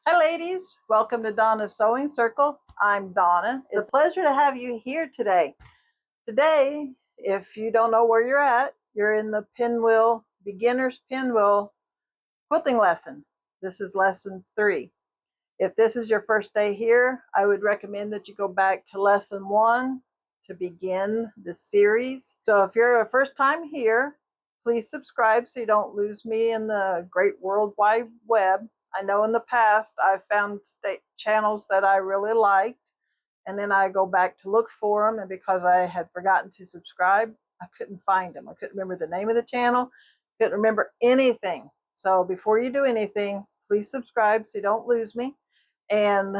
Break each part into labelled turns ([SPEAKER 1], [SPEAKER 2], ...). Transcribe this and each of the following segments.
[SPEAKER 1] Hi ladies, welcome to Donna's Sewing Circle. I'm Donna. It's a pleasure to have you here today. Today, if you don't know where you're at, you're in the Pinwheel, Beginner's Pinwheel Quilting lesson. This is lesson 3. If this is your first day here, I would recommend that you go back to lesson 1 to begin the series. So if you're a first time here, please subscribe so you don't lose me in the great World Wide Web. I know in the past I've found channels that I really liked, and then I go back to look for them, and because I had forgotten to subscribe, I couldn't find them. I couldn't remember the name of the channel, couldn't remember anything. So before you do anything, please subscribe so you don't lose me. And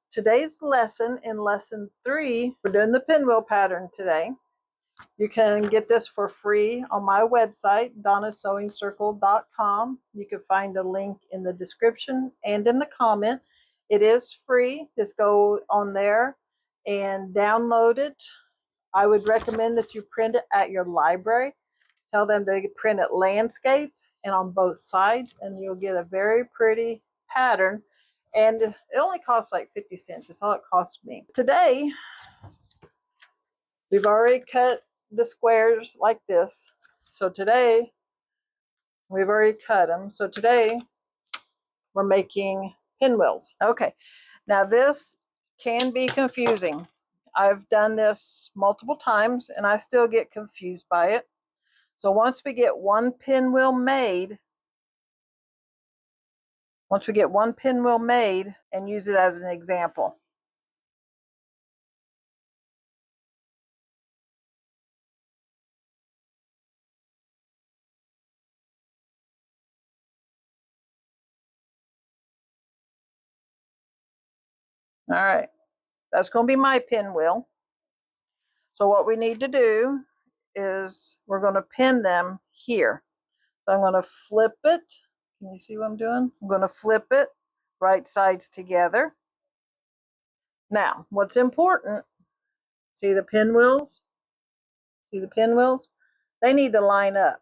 [SPEAKER 1] today's lesson, in lesson 3, we're doing the pinwheel pattern today. You can get this for free on my website, donnasewingcircle.com. You can find a link in the description and in the comment. It is free. Just go on there and download it. I would recommend that you print it at your library. Tell them to print it landscape and on both sides, and you'll get a very pretty pattern. And it only costs like 50 cents. That's all it costs me. Today, we've already cut the squares like this. So today, we've already cut them. So today, we're making pinwheels. Okay, now this can be confusing. I've done this multiple times and I still get confused by it. So once we get one pinwheel made, and use it as an example. All right, that's going to be my pinwheel. So what we need to do is we're going to pin them here. So I'm going to flip it. Can you see what I'm doing? I'm going to flip it right sides together. Now, what's important, see the pinwheels? See the pinwheels? They need to line up.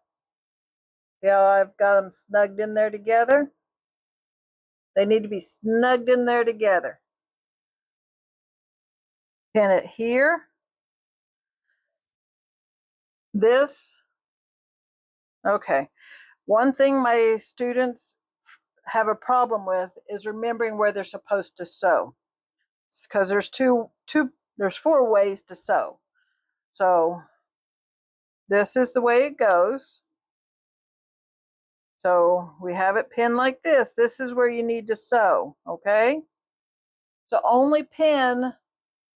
[SPEAKER 1] See how I've got them snugged in there together? They need to be snugged in there together. Pin it here. This. Okay. One thing my students have a problem with is remembering where they're supposed to sew, because there's there's 4 ways to sew. So this is the way it goes. So we have it pinned like this. This is where you need to sew, okay? So only pin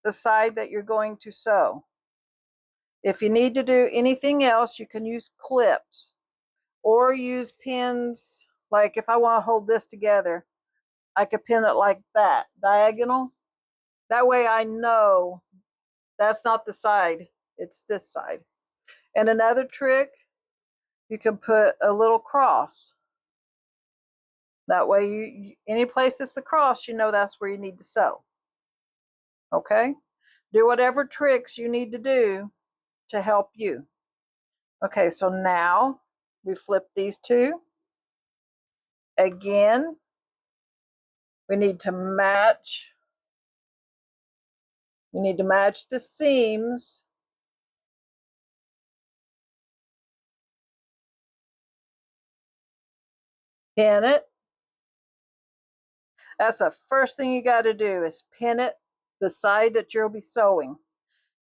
[SPEAKER 1] the side that you're going to sew. If you need to do anything else, you can use clips or use pins. Like if I want to hold this together, I could pin it like that, diagonal. That way I know that's not the side, it's this side. And another trick, you can put a little cross. That way, any place that's the cross, you know that's where you need to sew. Okay? Do whatever tricks you need to do to help you. Okay, so now we flip these 2. Again, we need to match. We need to match the seams. Pin it. That's the first thing you got to do, is pin it the side that you'll be sewing.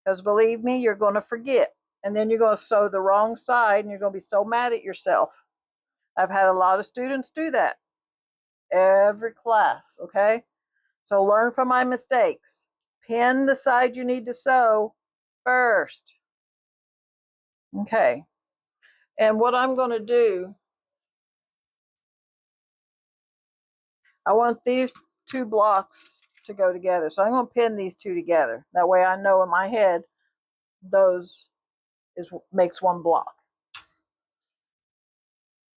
[SPEAKER 1] Because believe me, you're going to forget. And then you're going to sew the wrong side and you're going to be so mad at yourself. I've had a lot of students do that. Every class, okay? So learn from my mistakes. Pin the side you need to sew first. Okay. And what I'm going to do, I want these 2 blocks to go together. So I'm going to pin these 2 together. That way I know in my head those makes 1 block.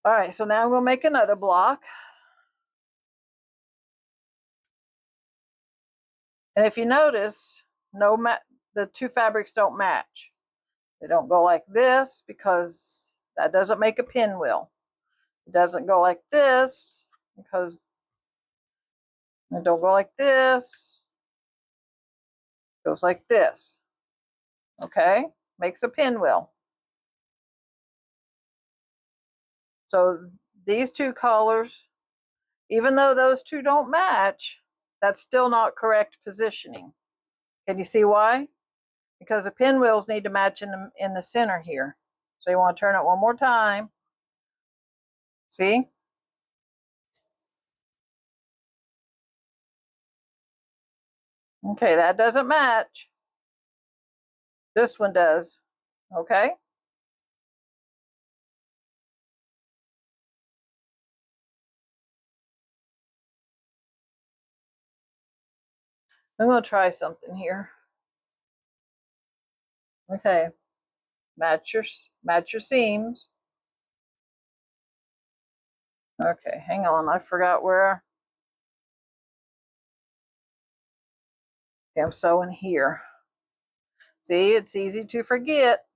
[SPEAKER 1] All right, so now I'm going to make another block. And if you notice, the 2 fabrics don't match. They don't go like this because that doesn't make a pinwheel. It doesn't go like this because It don't go like this. It goes like this. Okay, makes a pinwheel. So these two colors, even though those two don't match, that's still not correct positioning. Can you see why? Because the pinwheels need to match in the center here. So you want to turn it one more time. See? Okay, that doesn't match. This one does. Okay? I'm going to try something here. Okay. Match your seams. Okay, hang on. I forgot where. Okay, I'm sewing here. See, it's easy to forget.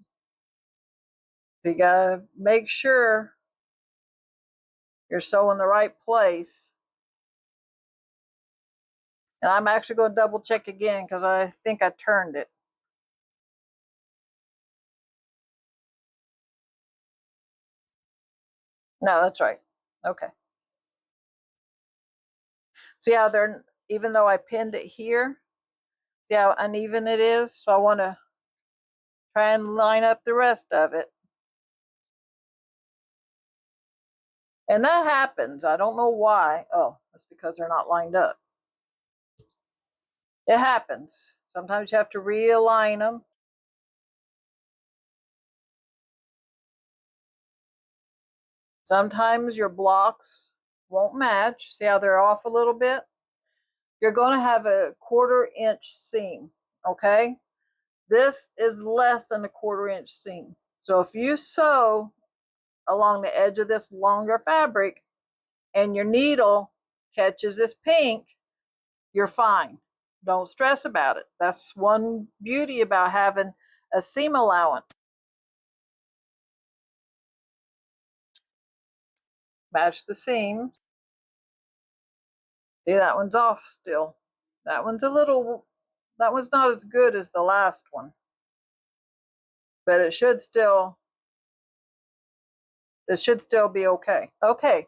[SPEAKER 1] You gotta make sure you're sewing the right place. And I'm actually going to double check again because I think I turned it. No, that's right. Okay. See how they're, even though I pinned it here, see how uneven it is? So I want to try and line up the rest of it. And that happens. I don't know why. Oh, that's because they're not lined up. It happens. Sometimes you have to realign them. Sometimes your blocks won't match. See how they're off a little bit? You're going to have a 1/4 inch seam, okay? This is less than a 1/4 inch seam. So if you sew along the edge of this longer fabric and your needle catches this pink, you're fine. Don't stress about it. That's one beauty about having a seam allowance. Match the seam. See, that one's off still. That one's that one's not as good as the last one. But it should still be okay. Okay,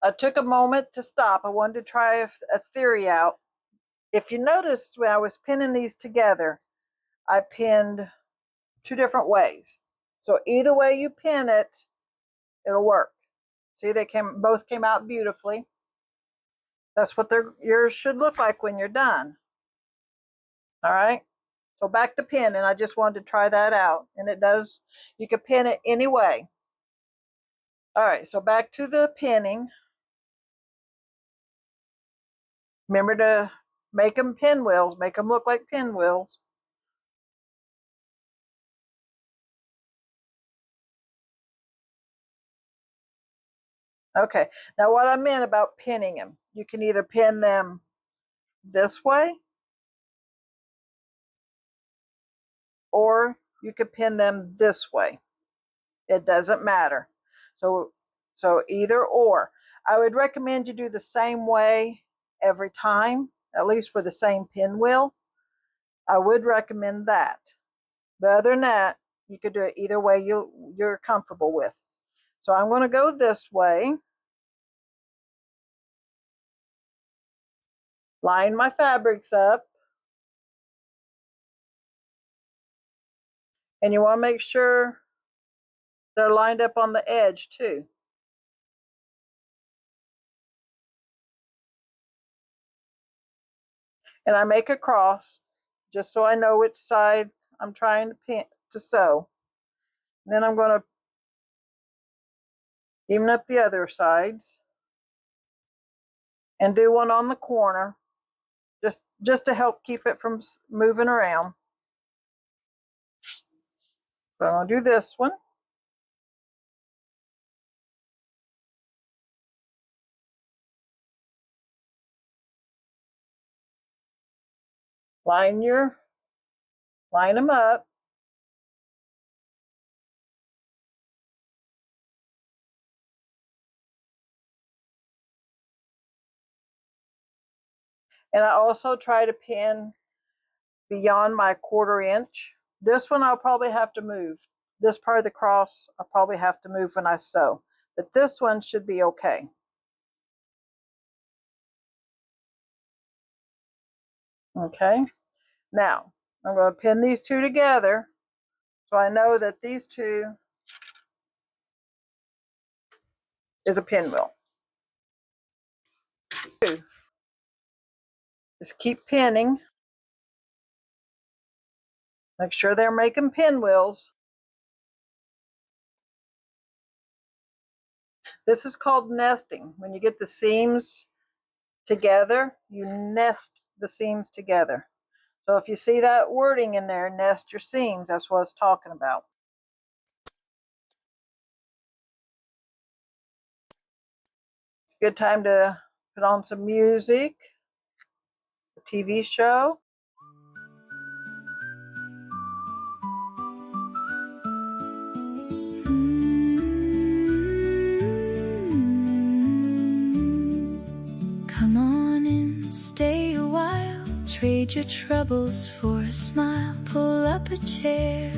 [SPEAKER 1] I took a moment to stop. I wanted to try a theory out. If you noticed when I was pinning these together, I pinned 2 different ways. So either way you pin it, it'll work. See, both came out beautifully. That's what yours should look like when you're done. All right. So back to pinning. I just wanted to try that out. And it does, you can pin it any way. All right, so back to the pinning. Remember to make them pinwheels, make them look like pinwheels. Okay, now what I meant about pinning them, you can either pin them this way or you could pin them this way. It doesn't matter. So either or. I would recommend you do the same way every time, at least for the same pinwheel. I would recommend that. But other than that, you could do it either way you're comfortable with. So I'm going to go this way. Line my fabrics up. And you want to make sure they're lined up on the edge too. And I make a cross just so I know which side I'm trying to sew. And then I'm going to even up the other sides and do one on the corner just to help keep it from moving around. So I'm going to do this one. Line them up. And I also try to pin beyond my 1/4 inch. This one I'll probably have to move. This part of the cross I'll probably have to move when I sew. But this one should be okay. Okay. Now, I'm going to pin these two together so I know that these two is a pinwheel. Just keep pinning. Make sure they're making pinwheels. This is called nesting. When you get the seams together, you nest the seams together. So if you see that wording in there, nest your seams, that's what it's talking about. It's a good time to put on some music, a TV show.
[SPEAKER 2] Come on in, stay a while, trade your troubles for a smile. Pull up a chair,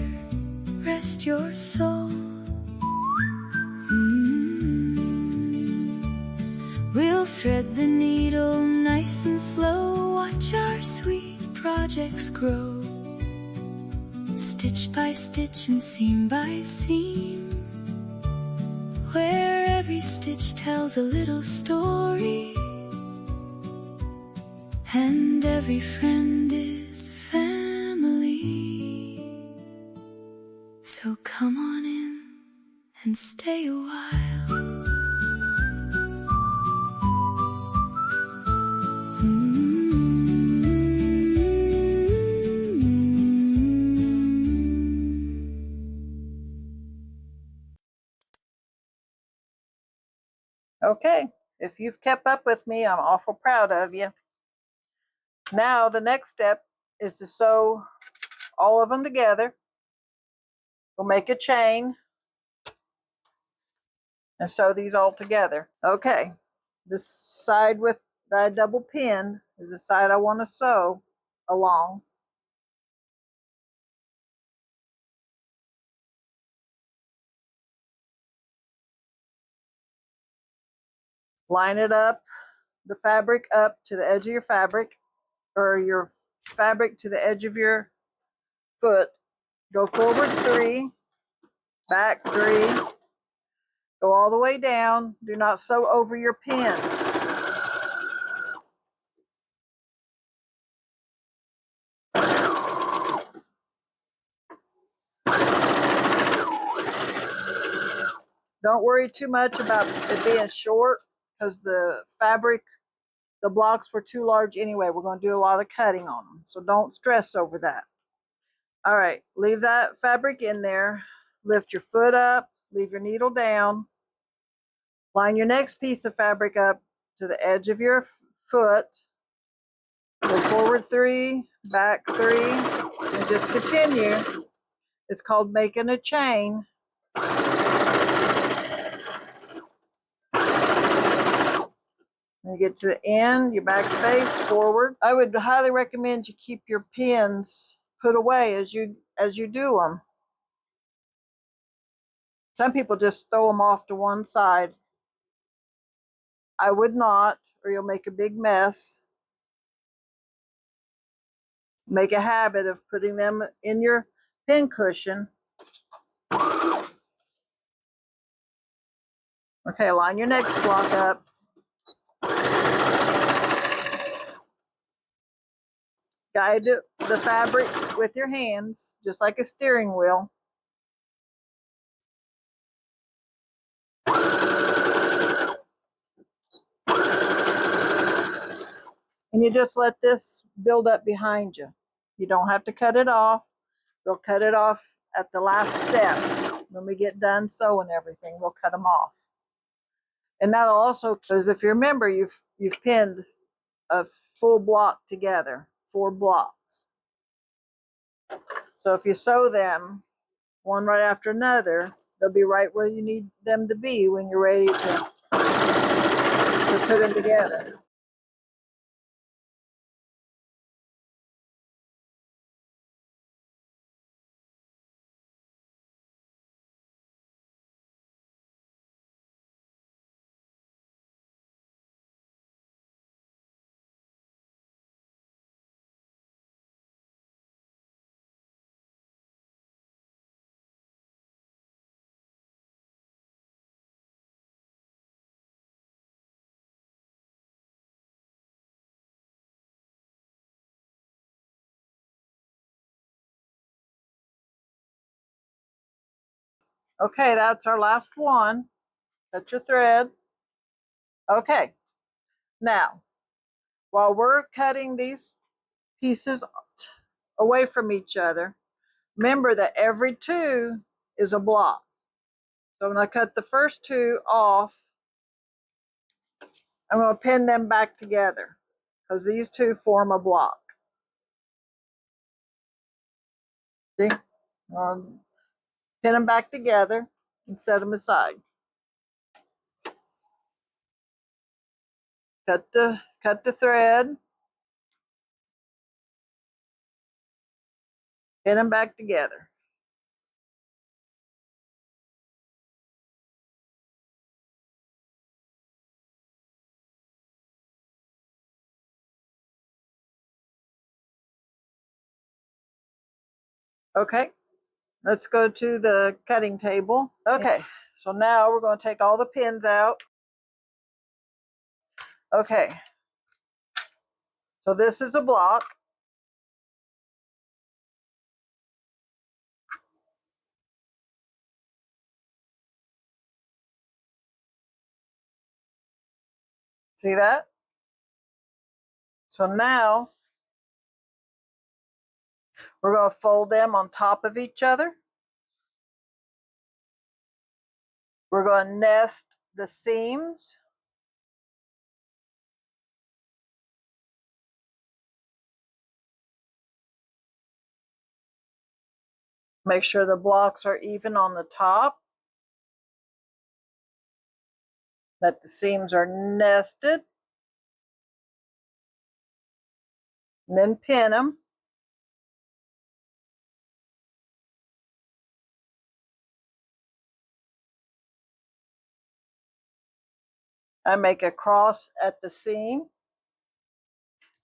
[SPEAKER 2] rest your soul. We'll thread the needle nice and slow, watch our sweet projects grow. Stitch by stitch and seam by seam, where every stitch tells a little story, and every friend is family. So come on in and stay a while.
[SPEAKER 1] Okay, if you've kept up with me, I'm awful proud of you. Now the next step is to sew all of them together. We'll make a chain and sew these all together. Okay, this side with that I double pinned is the side I want to sew along. Line it up, the fabric up to the edge of your fabric, or your fabric to the edge of your foot. Go forward 3, back 3, go all the way down. Do not sew over your pins. Don't worry too much about it being short because the fabric, the blocks were too large anyway. We're going to do a lot of cutting on them, so don't stress over that. All right, leave that fabric in there. Lift your foot up, leave your needle down. Line your next piece of fabric up to the edge of your foot. Go forward 3, back 3, and just continue. It's called making a chain. When you get to the end, your backspace forward. I would highly recommend you keep your pins put away as you do them. Some people just throw them off to one side. I would not, or you'll make a big mess. Make a habit of putting them in your pin cushion. Okay, line your next block up. Guide the fabric with your hands, just like a steering wheel. And you just let this build up behind you. You don't have to cut it off. We'll cut it off at the last step. When we get done sewing everything, we'll cut them off. And that'll also, because if you remember, you've pinned a full block together, 4 blocks. So if you sew them one right after another, they'll be right where you need them to be when you're ready to put them together. Okay, that's our last one. Cut your thread. Okay, now while we're cutting these pieces away from each other, remember that every two is a block. So when I cut the first two off, I'm going to pin them back together because these two form a block. See? Pin them back together and set them aside. Cut the thread. Pin them back together. Okay, let's go to the cutting table. Okay, so now we're going to take all the pins out. Okay, so this is a block. See that? So now we're going to fold them on top of each other. We're going to nest the seams. Make sure the blocks are even on the top. That the seams are nested. And then pin them. I make a cross at the seam.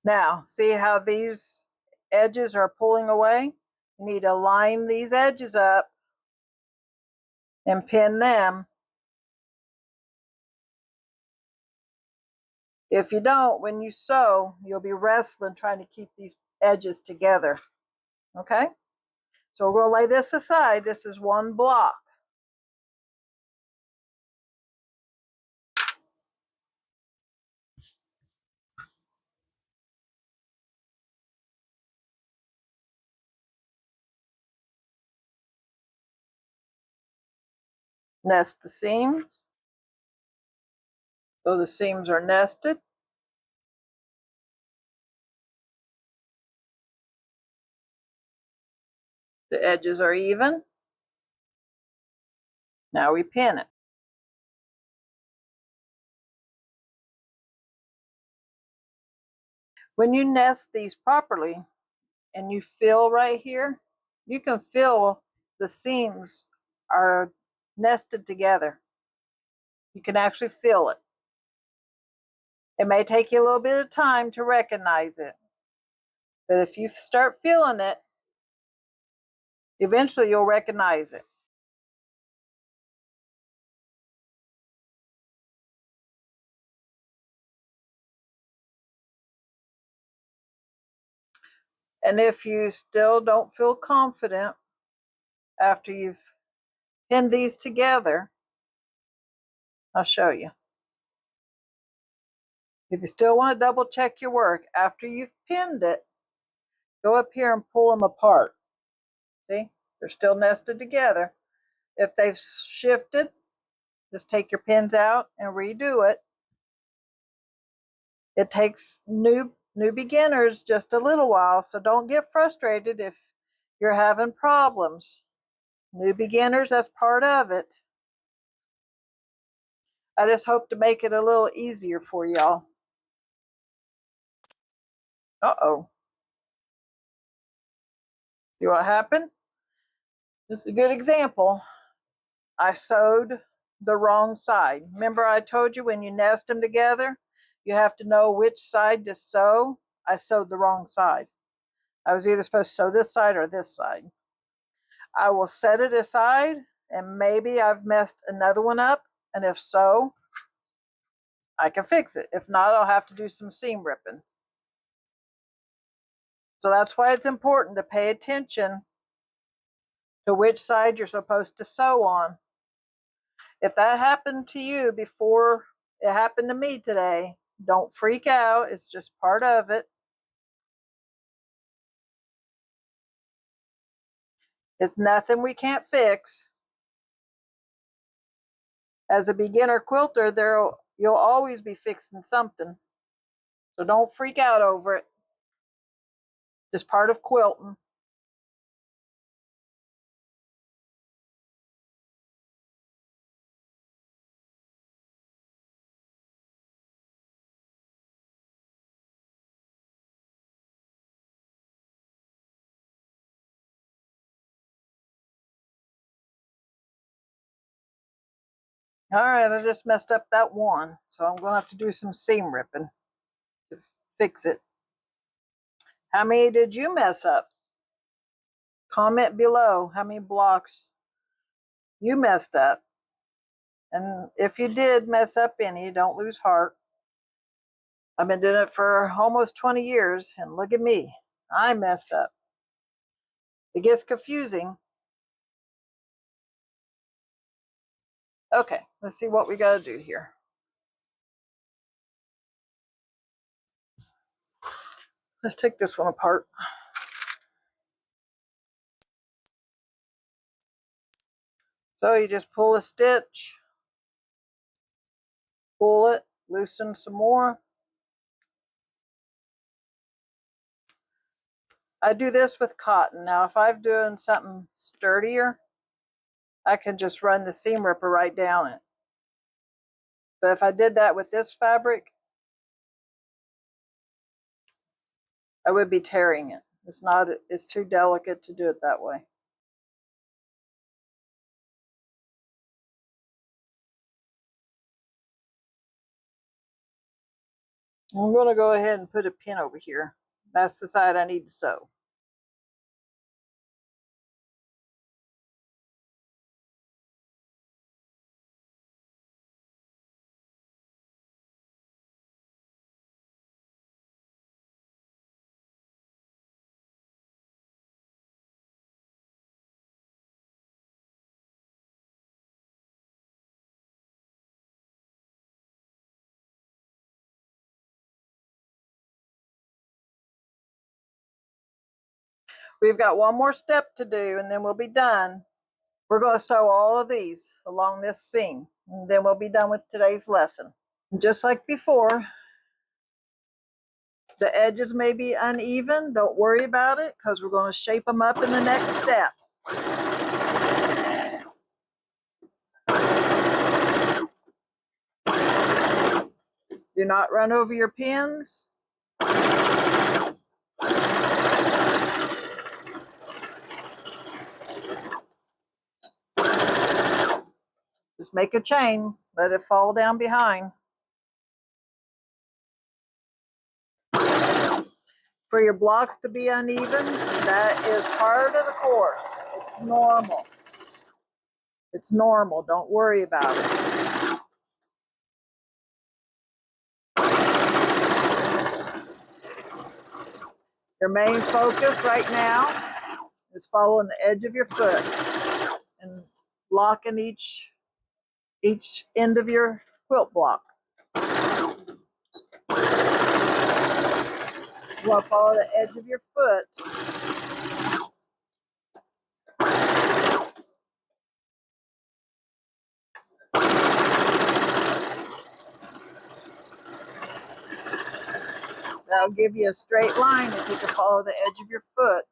[SPEAKER 1] Now, see how these edges are pulling away? You need to line these edges up and pin them. If you don't, when you sew, you'll be wrestling trying to keep these edges together. Okay? So we're going to lay this aside. This is one block. Nest the seams. So the seams are nested. The edges are even. Now we pin it. When you nest these properly and you feel right here, you can feel the seams are nested together. You can actually feel it. It may take you a little bit of time to recognize it, but if you start feeling it, eventually you'll recognize it. And if you still don't feel confident after you've pinned these together, I'll show you. If you still want to double check your work after you've pinned it, go up here and pull them apart. See, they're still nested together. If they've shifted, just take your pins out and redo it. It takes new beginners just a little while, so don't get frustrated if you're having problems. New beginners, that's part of it. I just hope to make it a little easier for y'all. Uh-oh. See what happened? This is a good example. I sewed the wrong side. Remember I told you when you nest them together, you have to know which side to sew. I sewed the wrong side. I was either supposed to sew this side or this side. I will set it aside and maybe I've messed another one up, and if so, I can fix it. If not, I'll have to do some seam ripping. So that's why it's important to pay attention to which side you're supposed to sew on. If that happened to you before it happened to me today, don't freak out. It's just part of it. It's nothing we can't fix. As a beginner quilter, you'll always be fixing something. So don't freak out over it. Just part of quilting. All right, I just messed up that one, so I'm going to have to do some seam ripping to fix it. How many did you mess up? Comment below how many blocks you messed up. And if you did mess up any, don't lose heart. I've been doing it for almost 20 years, and look at me. I messed up. It gets confusing. Okay, let's see what we got to do here. Let's take this one apart. So you just pull a stitch, pull it, loosen some more. I do this with cotton. Now, if I'm doing something sturdier, I can just run the seam ripper right down it. But if I did that with this fabric, I would be tearing it. It's too delicate to do it that way. I'm going to go ahead and put a pin over here. That's the side I need to sew. We've got one more step to do and then we'll be done. We're going to sew all of these along this seam, and then we'll be done with today's lesson. Just like before, the edges may be uneven. Don't worry about it because we're going to shape them up in the next step. Do not run over your pins. Just make a chain, let it fall down behind. For your blocks to be uneven, that is part of the course. It's normal. It's normal. Don't worry about it. Your main focus right now is following the edge of your foot and locking each end of your quilt block. You want to follow the edge of your foot. That'll give you a straight line if you can follow the edge of your foot.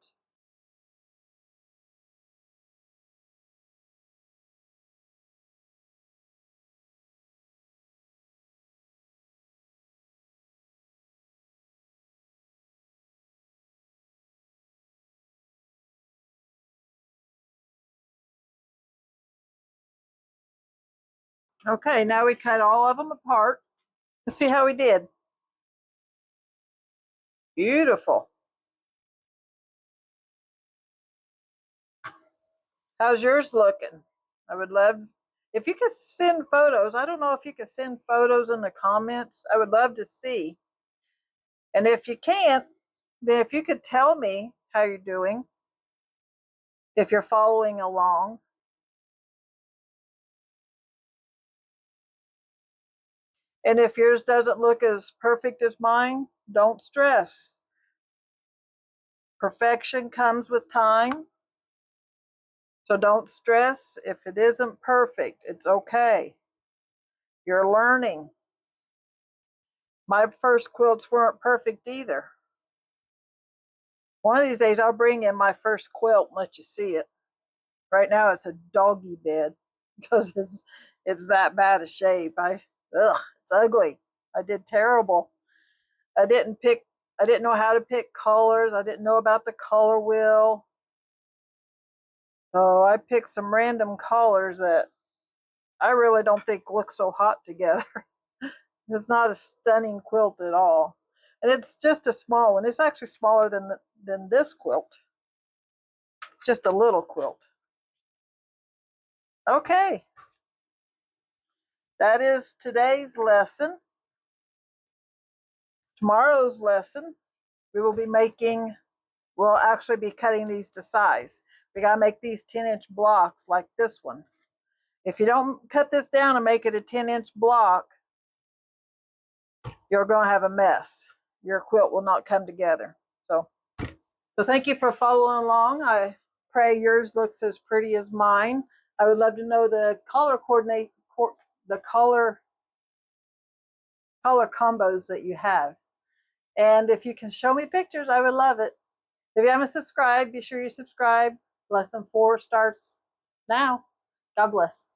[SPEAKER 1] Okay, now we cut all of them apart. Let's see how we did. Beautiful. How's yours looking? I would love if you could send photos. I don't know if you could send photos in the comments. I would love to see. And if you can't, then if you could tell me how you're doing, if you're following along. And if yours doesn't look as perfect as mine, don't stress. Perfection comes with time. So don't stress if it isn't perfect. It's okay. You're learning. My first quilts weren't perfect either. One of these days I'll bring in my first quilt and let you see it. Right now it's a doggy bed because it's that bad a shape. It's ugly. I did terrible. I didn't know how to pick colors. I didn't know about the color wheel. So I picked some random colors that I really don't think look so hot together. It's not a stunning quilt at all. And it's just a small one. It's actually smaller than this quilt. It's just a little quilt. Okay, that is today's lesson. Tomorrow's lesson, we'll actually be cutting these to size. We gotta make these 10-inch blocks like this one. If you don't cut this down and make it a 10-inch block, you're gonna have a mess. Your quilt will not come together. So thank you for following along. I pray yours looks as pretty as mine. I would love to know the color color combos that you have. And if you can show me pictures, I would love it. If you haven't subscribed, be sure you subscribe. Lesson 4 starts now. God bless.